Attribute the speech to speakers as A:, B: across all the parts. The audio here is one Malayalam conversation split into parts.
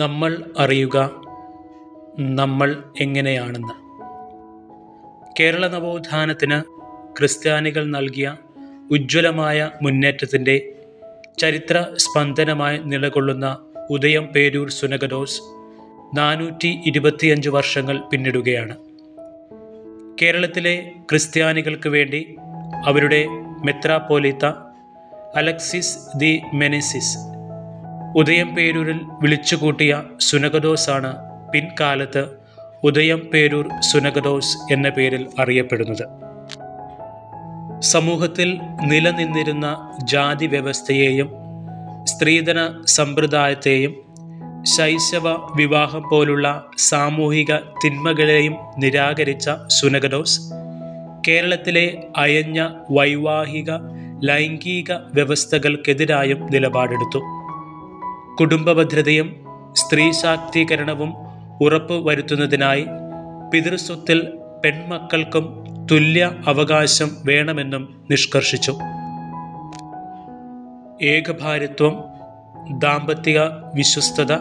A: നമ്മൾ അറിയുക നമ്മൾ എങ്ങനെയാണെന്ന്. കേരള നവോത്ഥാനത്തിന് ക്രിസ്ത്യാനികൾ നൽകിയ ഉജ്ജ്വലമായ മുന്നേറ്റത്തിൻ്റെ ചരിത്ര സ്പന്ദനമായി നിലകൊള്ളുന്ന ഉദയം പേരൂർ സുനകദോസ് 425 വർഷങ്ങൾ പിന്നിടുകയാണ്. കേരളത്തിലെ ക്രിസ്ത്യാനികൾക്ക് വേണ്ടി അവരുടെ മെത്രാപ്പോലീത്ത അലക്സിസ് ദി മെനിസിസ് ഉദയം പേരൂരിൽ വിളിച്ചുകൂട്ടിയ സുനകദോസാണ് പിൻകാലത്ത് ഉദയം പേരൂർ സുനകദോസ് എന്ന പേരിൽ അറിയപ്പെടുന്നത്. സമൂഹത്തിൽ നിലനിന്നിരുന്ന ജാതി വ്യവസ്ഥയെയും സ്ത്രീധന സമ്പ്രദായത്തെയും ശൈശവ വിവാഹം പോലുള്ള സാമൂഹിക തിന്മകളെയും നിരാകരിച്ച സുനകദോസ് കേരളത്തിലെ അയഞ്ഞ വൈവാഹിക ലൈംഗിക വ്യവസ്ഥകൾക്കെതിരായും നിലപാടെടുത്തു. കുടുംബഭദ്രതയും സ്ത്രീ ശാക്തീകരണവും ഉറപ്പുവരുത്തുന്നതിനായി പിതൃസ്വത്തിൽ പെൺമക്കൾക്കും തുല്യ അവകാശം വേണമെന്നും നിഷ്കർഷിച്ചു. ഏകഭാര്യത്വം, ദാമ്പത്തിക വിശ്വസ്തത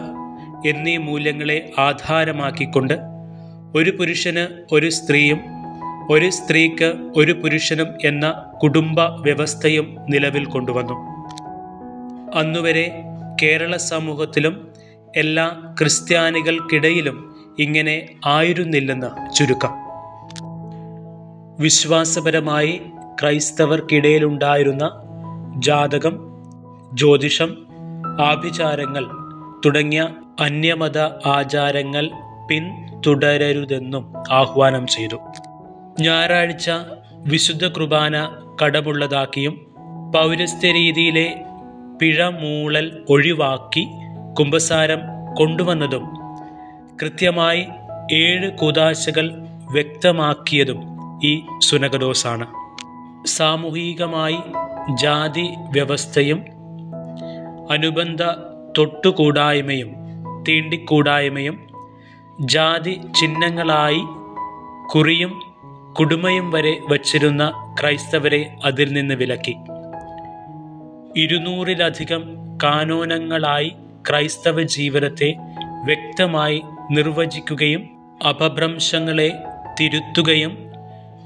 A: എന്നീ മൂല്യങ്ങളെ ആധാരമാക്കിക്കൊണ്ട് ഒരു പുരുഷന് ഒരു സ്ത്രീയും ഒരു സ്ത്രീക്ക് ഒരു പുരുഷനും എന്ന കുടുംബ വ്യവസ്ഥയും നിലവിൽ കൊണ്ടുവന്നു. അന്നുവരെ കേരള സമൂഹത്തിലും എല്ലാ ക്രിസ്ത്യാനികൾക്കിടയിലും ഇങ്ങനെ ആയിരുന്നില്ലെന്ന് ചുരുക്കം. വിശ്വാസപരമായി ക്രൈസ്തവർക്കിടയിലുണ്ടായിരുന്ന ജാതകം, ജ്യോതിഷം, ആഭിചാരങ്ങൾ തുടങ്ങിയ അന്യമത ആചാരങ്ങൾ പിന്തുടരരുതെന്നും ആഹ്വാനം ചെയ്തു. ഞായറാഴ്ച വിശുദ്ധ കുർബാന കടമുള്ളതാക്കിയും പൗരസ്ത്യ രീതിയിലെ പിഴമൂളൽ ഒഴിവാക്കി കുമ്പസാരം കൊണ്ടുവന്നതും കൃത്യമായി 7 കൂദാശകൾ വ്യക്തമാക്കിയതും ഈ സുനകദോസാണ്. സാമൂഹികമായി ജാതി വ്യവസ്ഥയും അനുബന്ധ തൊട്ടുകൂടായ്മയും തീണ്ടിക്കൂടായ്മയും ജാതി ചിഹ്നങ്ങളായി കുറിയും കുടുമയും വരെ വച്ചിരുന്ന ക്രൈസ്തവരെ അതിൽ നിന്ന് വിലക്കി. 200-ലധികം കാനോനങ്ങളായി ക്രൈസ്തവ ജീവിതത്തെ വ്യക്തമായി നിർവചിക്കുകയും അപഭ്രംശങ്ങളെ തിരുത്തുകയും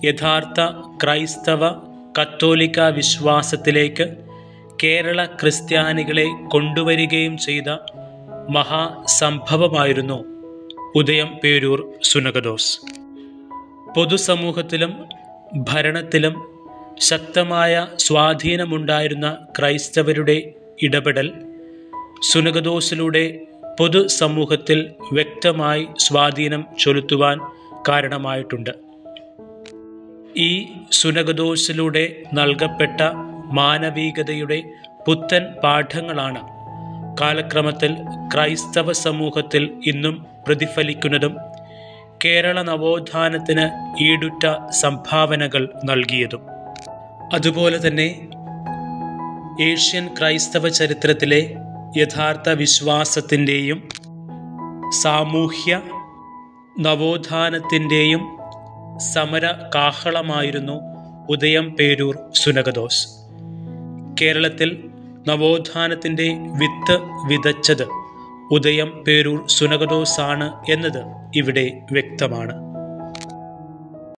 A: യഥാർത്ഥ ക്രൈസ്തവ കത്തോലിക്ക വിശ്വാസത്തിലേക്ക് കേരള ക്രിസ്ത്യാനികളെ കൊണ്ടുവരികയും ചെയ്ത മഹാസംഭവമായിരുന്നു ഉദയം പേരൂർ സുനകദോസ്. പൊതുസമൂഹത്തിലും ഭരണത്തിലും ശക്തമായ സ്വാധീനമുണ്ടായിരുന്ന ക്രൈസ്തവരുടെ ഇടപെടൽ സുനകദോസിലൂടെ പൊതുസമൂഹത്തിൽ വ്യക്തമായി സ്വാധീനം ചെലുത്തുവാൻ കാരണമായിട്ടുണ്ട്. ഈ സുനകദോസിലൂടെ നൽകപ്പെട്ട മാനവികതയുടെ പുത്തൻ പാഠങ്ങളാണ് കാലക്രമത്തിൽ ക്രൈസ്തവ സമൂഹത്തിൽ ഇന്നും പ്രതിഫലിക്കുന്നതും കേരള നവോത്ഥാനത്തിന് ഈടുറ്റ സംഭാവനകൾ നൽകിയതും. അതുപോലെ തന്നെ ഏഷ്യൻ ക്രൈസ്തവ ചരിത്രത്തിലെ യഥാർത്ഥ വിശ്വാസത്തിൻ്റെയും സാമൂഹ്യ നവോത്ഥാനത്തിൻ്റെയും സമര കാഹളമായിരുന്നു ഉദയം പേരൂർ സുനകദോസ്. കേരളത്തിൽ നവോത്ഥാനത്തിൻ്റെ വിത്ത് വിതച്ചത് ഉദയം പേരൂർ സുനകദോസാണ് എന്നത് ഇവിടെ വ്യക്തമാണ്.